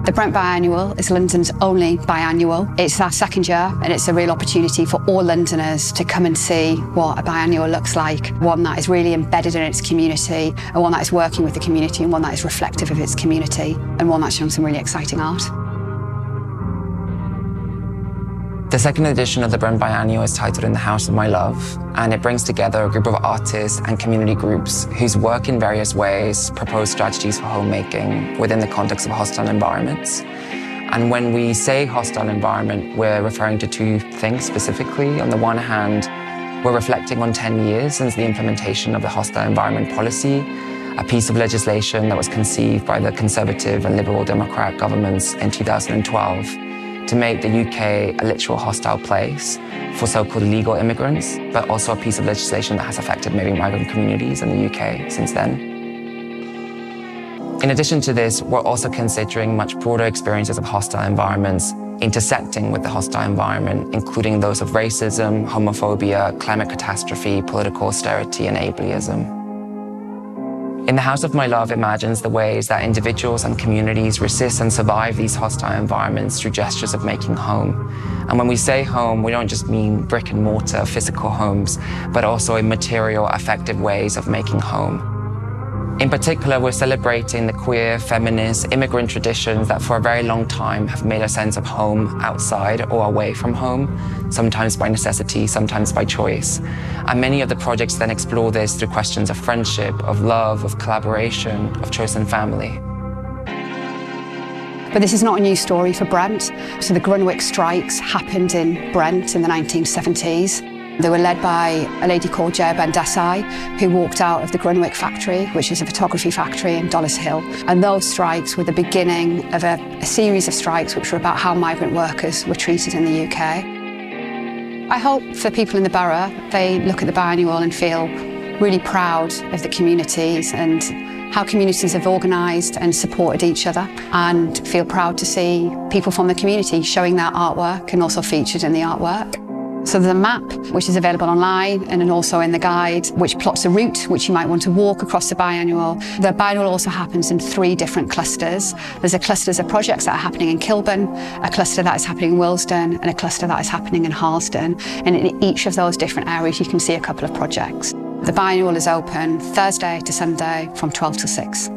The Brent Biennial is London's only biannual. It's our second year, and it's a real opportunity for all Londoners to come and see what a biannual looks like. One that is really embedded in its community, and one that is working with the community, and one that is reflective of its community, and one that's showing some really exciting art. The second edition of the Brent Biennial is titled In the House of My Love, and it brings together a group of artists and community groups whose work in various ways propose strategies for homemaking within the context of hostile environments. And when we say hostile environment, we're referring to two things specifically. On the one hand, we're reflecting on 10 years since the implementation of the hostile environment policy, a piece of legislation that was conceived by the Conservative and Liberal Democrat governments in 2012. To make the UK a literal hostile place for so-called illegal immigrants, but also a piece of legislation that has affected maybe migrant communities in the UK since then. In addition to this, we're also considering much broader experiences of hostile environments intersecting with the hostile environment, including those of racism, homophobia, climate catastrophe, political austerity, and ableism. In the House of My Love imagines the ways that individuals and communities resist and survive these hostile environments through gestures of making home. And when we say home, we don't just mean brick and mortar, physical homes, but also immaterial, affective ways of making home. In particular, we're celebrating the queer, feminist, immigrant traditions that for a very long time have made a sense of home outside or away from home, sometimes by necessity, sometimes by choice. And many of the projects then explore this through questions of friendship, of love, of collaboration, of chosen family. But this is not a new story for Brent. So the Grunwick strikes happened in Brent in the 1970s. They were led by a lady called Jayabhen Desai, who walked out of the Grunwick factory, which is a photography factory in Dollis Hill. And those strikes were the beginning of a series of strikes which were about how migrant workers were treated in the UK. I hope for people in the borough, they look at the biannual and feel really proud of the communities and how communities have organised and supported each other, and feel proud to see people from the community showing their artwork and also featured in the artwork. So there's a map which is available online and then also in the guide, which plots a route which you might want to walk across the biannual. The biannual also happens in 3 different clusters. There's a cluster of projects that are happening in Kilburn, a cluster that is happening in Willesden, and a cluster that is happening in Harlesden. And in each of those different areas, you can see a couple of projects. The biannual is open Thursday to Sunday from 12 till 6.